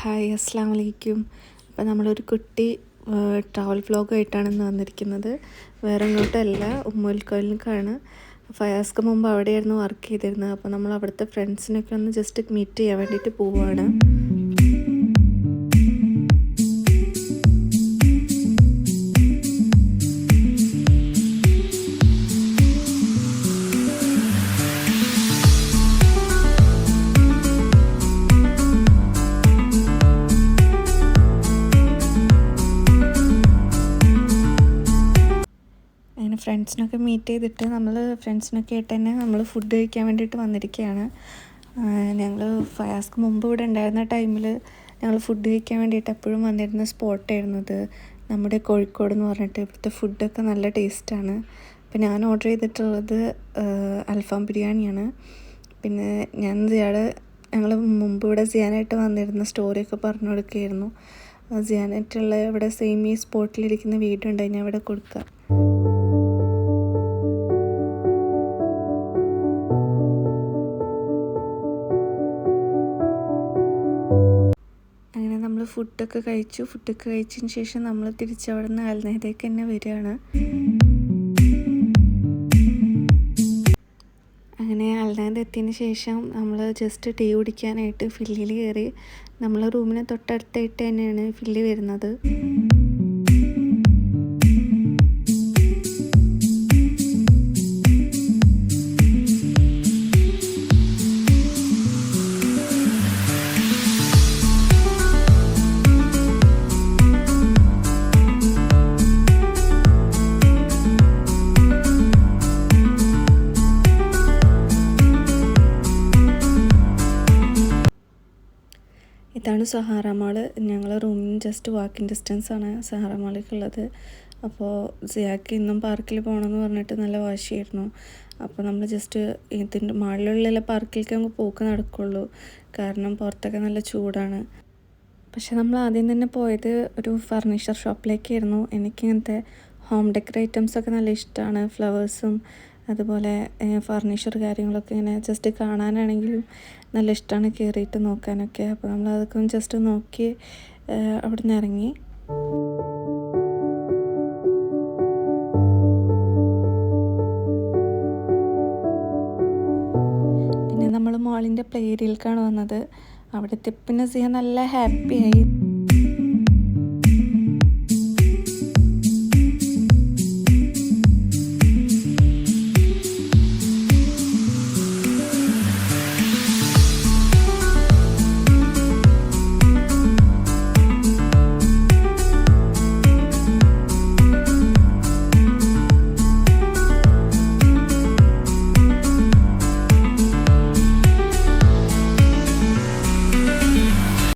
Hi, അസ്സാം വലൈക്കും. അപ്പോൾ നമ്മളൊരു കുട്ടി ട്രാവൽ വ്ലോഗായിട്ടാണ് ഇന്ന് വന്നിരിക്കുന്നത്. വേറെ എങ്ങോട്ടല്ല, ഉമ്മൽക്കോയിലേക്കാണ്. ഫയാസ്ക്ക് മുമ്പ് അവിടെയായിരുന്നു വർക്ക് ചെയ്തിരുന്നത്. അപ്പോൾ നമ്മൾ അവിടുത്തെ ഫ്രണ്ട്സിനൊക്കെ ഒന്ന് ജസ്റ്റ് മീറ്റ് ചെയ്യാൻ വേണ്ടിയിട്ട് പോവുകയാണ്. അങ്ങനെ ഫ്രണ്ട്സിനൊക്കെ മീറ്റ് ചെയ്തിട്ട് ഫ്രണ്ട്സിനൊക്കെ ആയിട്ട് തന്നെ നമ്മൾ ഫുഡ് കഴിക്കാൻ വേണ്ടിയിട്ട് വന്നിരിക്കുകയാണ്. ഞങ്ങൾ ഫയാസ്ക്ക് മുമ്പ് ഇവിടെ ഉണ്ടായിരുന്ന ടൈമിൽ ഞങ്ങൾ ഫുഡ് കഴിക്കാൻ വേണ്ടിയിട്ട് എപ്പോഴും വന്നിരുന്ന സ്പോട്ടായിരുന്നു ഇത്. നമ്മുടെ കോഴിക്കോട് എന്ന് പറഞ്ഞിട്ട് ഇവിടുത്തെ ഫുഡൊക്കെ നല്ല ടേസ്റ്റാണ്. അപ്പോൾ ഞാൻ ഓർഡർ ചെയ്തിട്ടുള്ളത് അൽഫാം ബിരിയാണിയാണ്. പിന്നെ ഞങ്ങൾ മുമ്പ് ഇവിടെ സിയാനായിട്ട് വന്നിരുന്ന സ്റ്റോറിയൊക്കെ പറഞ്ഞു കൊടുക്കുകയായിരുന്നു. സിയാനായിട്ടുള്ള ഇവിടെ സെയിം ഈ സ്പോട്ടിലിരിക്കുന്ന വീഡിയോ ഉണ്ട്, ഞാൻ ഇവിടെ കൊടുക്കാം. അങ്ങനെ നമ്മൾ ഫുഡൊക്കെ കഴിച്ചതിന് ശേഷം നമ്മൾ തിരിച്ചവിടെ നിന്ന് അൽനഹദയ്ക്ക് തന്നെ വരികയാണ്. അങ്ങനെ അൽനഹദ എത്തിയതിന് ശേഷം നമ്മൾ ജസ്റ്റ് ടീ കുടിക്കാനായിട്ട് ഫില്ലിൽ കയറി. നമ്മളെ റൂമിന് തൊട്ടടുത്തായിട്ട് തന്നെയാണ് ഫില്ല് വരുന്നത്. ഇതാണ് സഹാറ മാള്. ഞങ്ങളെ റൂമിന് ജസ്റ്റ് വാക്കിംഗ് ഡിസ്റ്റൻസാണ് സഹാറ മാളിലേക്കുള്ളത്. അപ്പോൾ സിയാക്ക് ഇന്നും പാർക്കിൽ പോകണമെന്ന് പറഞ്ഞിട്ട് നല്ല വാശിയായിരുന്നു. അപ്പോൾ നമ്മൾ ജസ്റ്റ് ഇതിൻ്റെ മാളിലുള്ള പാർക്കിലേക്ക് നമുക്ക് പോക്ക് നടക്കുള്ളൂ, കാരണം പുറത്തൊക്കെ നല്ല ചൂടാണ്. പക്ഷെ നമ്മൾ ആദ്യം തന്നെ പോയത് ഒരു ഫർണിച്ചർ ഷോപ്പിലേക്കായിരുന്നു. എനിക്കിങ്ങനത്തെ ഹോം ഡെക്കർ ഐറ്റംസൊക്കെ നല്ല ഇഷ്ടമാണ്. ഫ്ലവേഴ്സും അതുപോലെ ഫർണിച്ചർ കാര്യങ്ങളൊക്കെ ഇങ്ങനെ ജസ്റ്റ് കാണാനാണെങ്കിലും നല്ല ഇഷ്ടമാണ് കയറിയിട്ട് നോക്കാനൊക്കെ. അപ്പോൾ നമ്മൾ അതൊക്കെ ഒന്ന് ജസ്റ്റ് നോക്കി അവിടെ നിന്ന് ഇറങ്ങി. പിന്നെ നമ്മൾ മോളിൻ്റെ പ്ലേ ഏരിയയിലേക്കാണ് വന്നത്. അവിടെ എത്തിയപ്പോൾ പിന്നെ സിയ നല്ല ഹാപ്പിയായി.